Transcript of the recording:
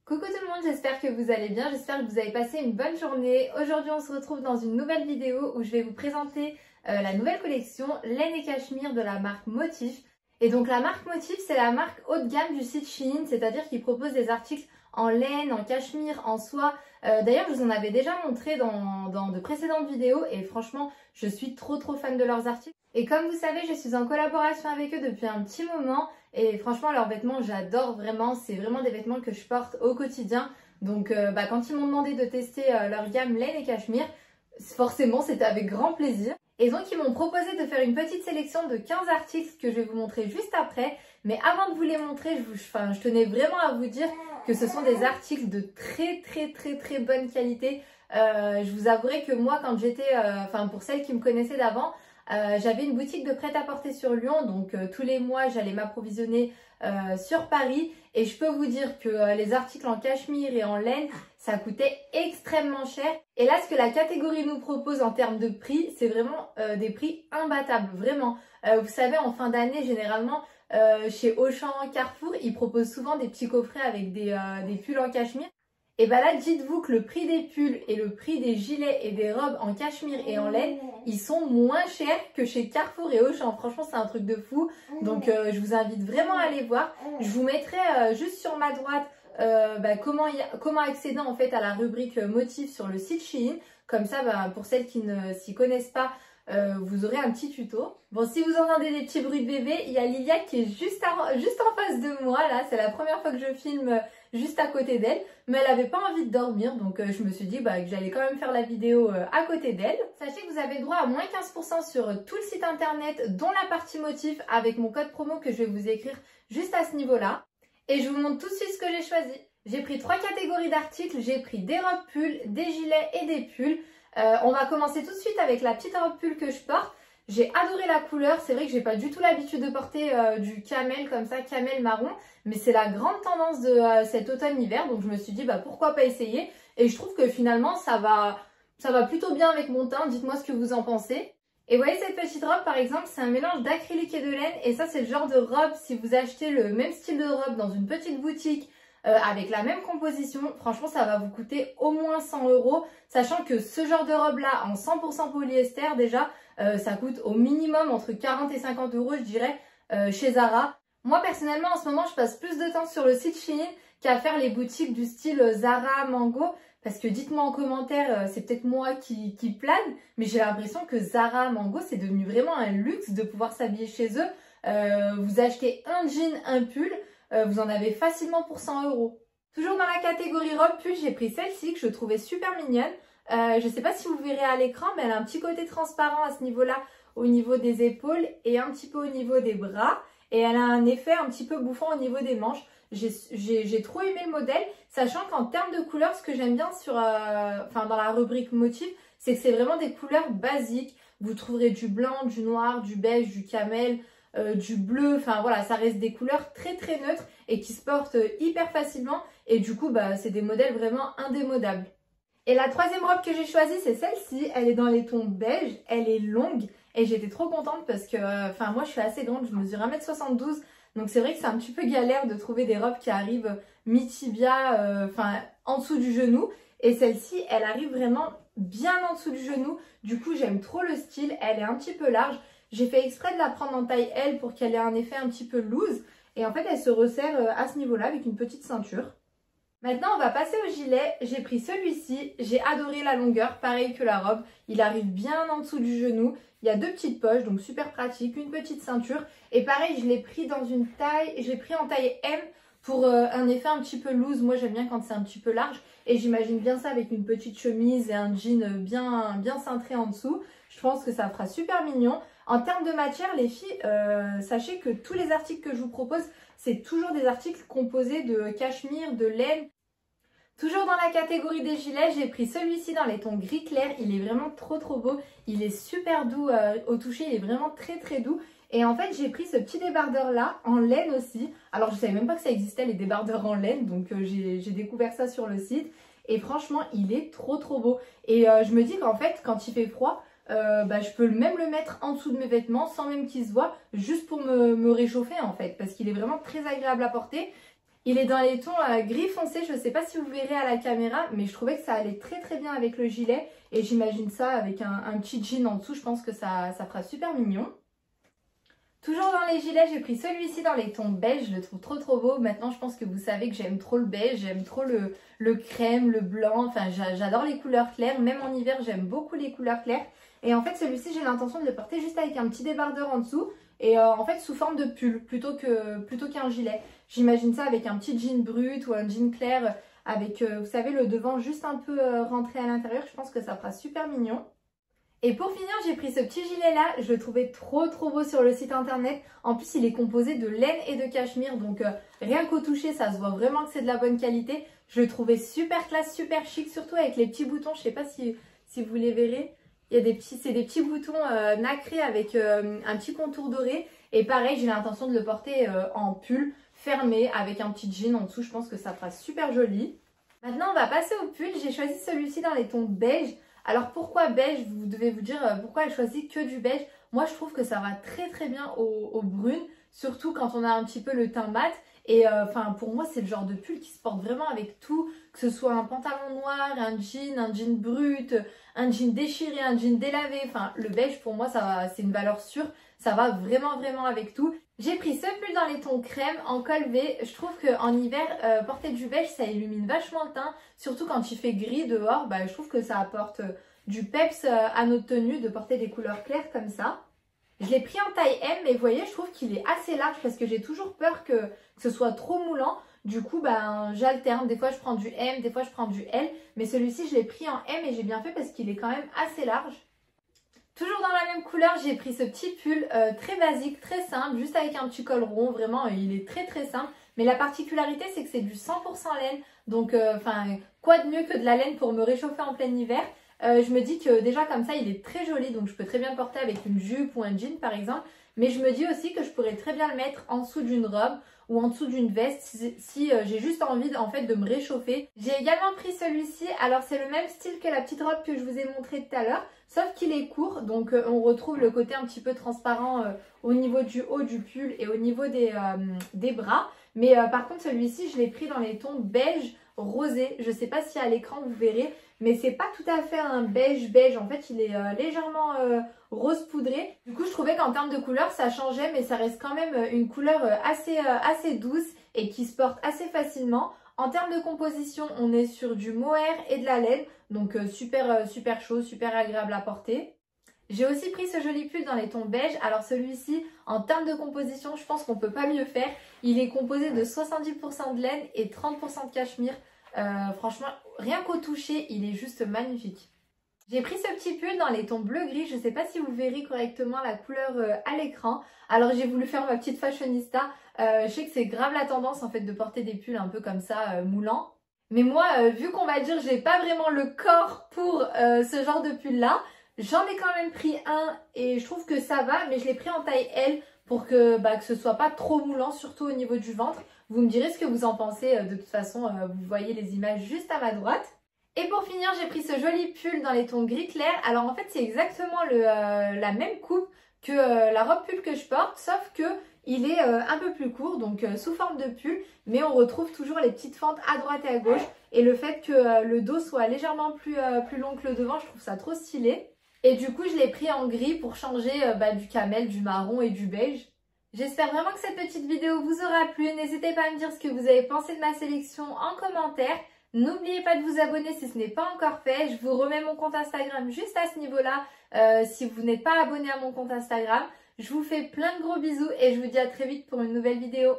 Coucou tout le monde, j'espère que vous allez bien, j'espère que vous avez passé une bonne journée. Aujourd'hui on se retrouve dans une nouvelle vidéo où je vais vous présenter la nouvelle collection laine et cachemire de la marque Motif. Et donc la marque Motif, c'est la marque haut de gamme du site Shein, c'est-à-dire qu'ils proposent des articles en laine, en cachemire, en soie. D'ailleurs je vous en avais déjà montré dans de précédentes vidéos et franchement je suis trop fan de leurs articles. Et comme vous savez, je suis en collaboration avec eux depuis un petit moment et franchement leurs vêtements j'adore vraiment, c'est vraiment des vêtements que je porte au quotidien. Donc quand ils m'ont demandé de tester leur gamme laine et cachemire, forcément c'était avec grand plaisir. Et donc ils m'ont proposé de faire une petite sélection de 15 articles que je vais vous montrer juste après. Mais avant de vous les montrer, je tenais vraiment à vous dire que ce sont des articles de très bonne qualité. Je vous avouerai que moi quand j'étais, pour celles qui me connaissaient d'avant, j'avais une boutique de prêt-à-porter sur Lyon, donc tous les mois j'allais m'approvisionner sur Paris et je peux vous dire que les articles en cachemire et en laine ça coûtait extrêmement cher. Et là ce que la catégorie nous propose en termes de prix, c'est vraiment des prix imbattables, vraiment. Vous savez, en fin d'année généralement chez Auchan, Carrefour, ils proposent souvent des petits coffrets avec des pulls en cachemire. Et bah là, dites-vous que le prix des pulls et le prix des gilets et des robes en cachemire et en laine, ils sont moins chers que chez Carrefour et Auchan. Franchement, c'est un truc de fou. Donc, je vous invite vraiment à aller voir. Je vous mettrai juste sur ma droite comment accéder en fait à la rubrique motifs sur le site Shein. Comme ça, pour celles qui ne s'y connaissent pas, vous aurez un petit tuto. Bon, si vous entendez des petits bruits de bébé, il y a Lilia qui est juste en face de moi là. C'est la première fois que je filme juste à côté d'elle, mais elle avait pas envie de dormir, donc je me suis dit que j'allais quand même faire la vidéo à côté d'elle. Sachez que vous avez droit à moins 15% sur tout le site internet, dont la partie motif, avec mon code promo que je vais vous écrire juste à ce niveau-là. Et je vous montre tout de suite ce que j'ai choisi. J'ai pris 3 catégories d'articles, j'ai pris des robes pulls, des gilets et des pulls. On va commencer tout de suite avec la petite robe pull que je porte. J'ai adoré la couleur, c'est vrai que j'ai pas du tout l'habitude de porter du camel comme ça, camel marron, mais c'est la grande tendance de cet automne-hiver, donc je me suis dit pourquoi pas essayer. Et je trouve que finalement ça va plutôt bien avec mon teint, dites-moi ce que vous en pensez. Et vous voyez cette petite robe par exemple, c'est un mélange d'acrylique et de laine, et ça c'est le genre de robe, si vous achetez le même style de robe dans une petite boutique, avec la même composition, franchement ça va vous coûter au moins 100 €, sachant que ce genre de robe là en 100% polyester déjà, ça coûte au minimum entre 40 et 50 € je dirais chez Zara. Moi personnellement en ce moment je passe plus de temps sur le site Shein qu'à faire les boutiques du style Zara, Mango, parce que dites-moi en commentaire, c'est peut-être moi qui plane, mais j'ai l'impression que Zara, Mango c'est devenu vraiment un luxe de pouvoir s'habiller chez eux. Vous achetez un jean, un pull, vous en avez facilement pour 100 €. Toujours dans la catégorie robe pull, j'ai pris celle-ci que je trouvais super mignonne. Je ne sais pas si vous verrez à l'écran, mais elle a un petit côté transparent à ce niveau-là, au niveau des épaules et un petit peu au niveau des bras. Et elle a un effet un petit peu bouffant au niveau des manches. J'ai trop aimé le modèle, sachant qu'en termes de couleurs, ce que j'aime bien dans la rubrique motif, c'est que c'est vraiment des couleurs basiques. Vous trouverez du blanc, du noir, du beige, du camel, du bleu, enfin voilà, ça reste des couleurs très neutres et qui se portent hyper facilement. Et du coup, c'est des modèles vraiment indémodables. Et la troisième robe que j'ai choisie, c'est celle-ci. Elle est dans les tons beige, elle est longue et j'étais trop contente parce que moi je suis assez grande, je mesure 1m72, donc c'est vrai que c'est un petit peu galère de trouver des robes qui arrivent mi-tibia, en dessous du genou. Et celle-ci, elle arrive vraiment bien en dessous du genou, du coup j'aime trop le style, elle est un petit peu large. J'ai fait exprès de la prendre en taille L pour qu'elle ait un effet un petit peu loose. Et en fait, elle se resserre à ce niveau-là avec une petite ceinture. Maintenant, on va passer au gilet. J'ai pris celui-ci. J'ai adoré la longueur, pareil que la robe. Il arrive bien en dessous du genou. Il y a 2 petites poches, donc super pratique. Une petite ceinture. Et pareil, je l'ai pris dans une taille. Je l'ai pris en taille M pour un effet un petit peu loose. Moi, j'aime bien quand c'est un petit peu large. Et j'imagine bien ça avec une petite chemise et un jean bien cintré en dessous. Je pense que ça fera super mignon. En termes de matière, les filles, sachez que tous les articles que je vous propose, c'est toujours des articles composés de cachemire, de laine. Toujours dans la catégorie des gilets, j'ai pris celui-ci dans les tons gris clair. Il est vraiment trop beau. Il est super doux au toucher, il est vraiment très doux. Et en fait, j'ai pris ce petit débardeur là, en laine aussi. Alors, je savais même pas que ça existait les débardeurs en laine, donc j'ai découvert ça sur le site. Et franchement, il est trop beau. Et je me dis qu'en fait, quand il fait froid, je peux même le mettre en dessous de mes vêtements sans même qu'il se voit, juste pour me réchauffer en fait, parce qu'il est vraiment très agréable à porter. Il est dans les tons gris foncé, je ne sais pas si vous verrez à la caméra, mais je trouvais que ça allait très très bien avec le gilet. Et j'imagine ça avec un petit jean en dessous, je pense que ça fera super mignon. Toujours dans les gilets, j'ai pris celui-ci dans les tons beige, je le trouve trop trop beau. Maintenant, je pense que vous savez que j'aime trop le beige, j'aime trop le crème, le blanc. Enfin, j'adore les couleurs claires, même en hiver, j'aime beaucoup les couleurs claires. Et en fait, celui-ci, j'ai l'intention de le porter juste avec un petit débardeur en dessous. Et en fait, sous forme de pull, plutôt qu'un gilet. J'imagine ça avec un petit jean brut ou un jean clair avec, vous savez, le devant juste un peu rentré à l'intérieur. Je pense que ça fera super mignon. Et pour finir, j'ai pris ce petit gilet là, je le trouvais trop trop beau sur le site internet. En plus, il est composé de laine et de cachemire, donc rien qu'au toucher, ça se voit vraiment que c'est de la bonne qualité. Je le trouvais super classe, super chic, surtout avec les petits boutons, je sais pas si vous les verrez. Il y a c'est des petits boutons nacrés avec un petit contour doré. Et pareil, j'ai l'intention de le porter en pull fermé avec un petit jean en dessous, je pense que ça fera super joli. Maintenant, on va passer au pull, j'ai choisi celui-ci dans les tons beige. Alors pourquoi beige? Vous devez vous dire pourquoi elle choisit que du beige. Moi je trouve que ça va très très bien au brune, surtout quand on a un petit peu le teint mat. Et enfin pour moi c'est le genre de pull qui se porte vraiment avec tout, que ce soit un pantalon noir, un jean brut, un jean déchiré, un jean délavé. Enfin le beige pour moi c'est une valeur sûre, ça va vraiment vraiment avec tout. J'ai pris ce pull dans les tons crème en col V. Je trouve qu'en hiver, porter du beige, ça illumine vachement le teint. Surtout quand il fait gris dehors, je trouve que ça apporte du peps à notre tenue de porter des couleurs claires comme ça. Je l'ai pris en taille M, mais vous voyez, je trouve qu'il est assez large parce que j'ai toujours peur que ce soit trop moulant. Du coup, j'alterne. Des fois, je prends du M, des fois, je prends du L. Mais celui-ci, je l'ai pris en M et j'ai bien fait parce qu'il est quand même assez large. Toujours dans la même couleur, j'ai pris ce petit pull très basique, très simple, juste avec un petit col rond. Vraiment, il est très très simple. Mais la particularité, c'est que c'est du 100% laine. Donc, quoi de mieux que de la laine pour me réchauffer en plein hiver? Je me dis que déjà comme ça, il est très joli. Donc, je peux très bien le porter avec une jupe ou un jean, par exemple. Mais je me dis aussi que je pourrais très bien le mettre en dessous d'une robe ou en dessous d'une veste si j'ai juste envie en fait de me réchauffer. J'ai également pris celui-ci. Alors c'est le même style que la petite robe que je vous ai montré tout à l'heure, sauf qu'il est court. Donc on retrouve le côté un petit peu transparent au niveau du haut du pull et au niveau des bras. Mais par contre celui-ci je l'ai pris dans les tons beige rosé. Je ne sais pas si à l'écran vous verrez, mais c'est pas tout à fait un beige beige. En fait il est légèrement rose poudré. Du coup je trouvais qu'en termes de couleur ça changeait, mais ça reste quand même une couleur assez douce et qui se porte assez facilement. En termes de composition, on est sur du mohair et de la laine, donc super chaud, super agréable à porter. J'ai aussi pris ce joli pull dans les tons beige. Alors celui-ci, en termes de composition, je pense qu'on ne peut pas mieux faire. Il est composé de 70% de laine et 30% de cachemire. Franchement, rien qu'au toucher, il est juste magnifique. J'ai pris ce petit pull dans les tons bleu-gris. Je ne sais pas si vous verrez correctement la couleur à l'écran. Alors j'ai voulu faire ma petite fashionista. Je sais que c'est grave la tendance en fait de porter des pulls un peu comme ça, moulants. Mais moi, vu qu'on va dire j'ai pas vraiment le corps pour ce genre de pull là, j'en ai quand même pris un et je trouve que ça va. Mais je l'ai pris en taille L pour que ce soit pas trop moulant, surtout au niveau du ventre. Vous me direz ce que vous en pensez. De toute façon, vous voyez les images juste à ma droite. Et pour finir, j'ai pris ce joli pull dans les tons gris clair. Alors en fait, c'est exactement la même coupe que la robe pull que je porte, sauf que il est un peu plus court, donc sous forme de pull, mais on retrouve toujours les petites fentes à droite et à gauche. Et le fait que le dos soit légèrement plus long que le devant, je trouve ça trop stylé. Et du coup, je l'ai pris en gris pour changer du camel, du marron et du beige. J'espère vraiment que cette petite vidéo vous aura plu. N'hésitez pas à me dire ce que vous avez pensé de ma sélection en commentaire. N'oubliez pas de vous abonner si ce n'est pas encore fait. Je vous remets mon compte Instagram juste à ce niveau-là si vous n'êtes pas abonné à mon compte Instagram. Je vous fais plein de gros bisous et je vous dis à très vite pour une nouvelle vidéo.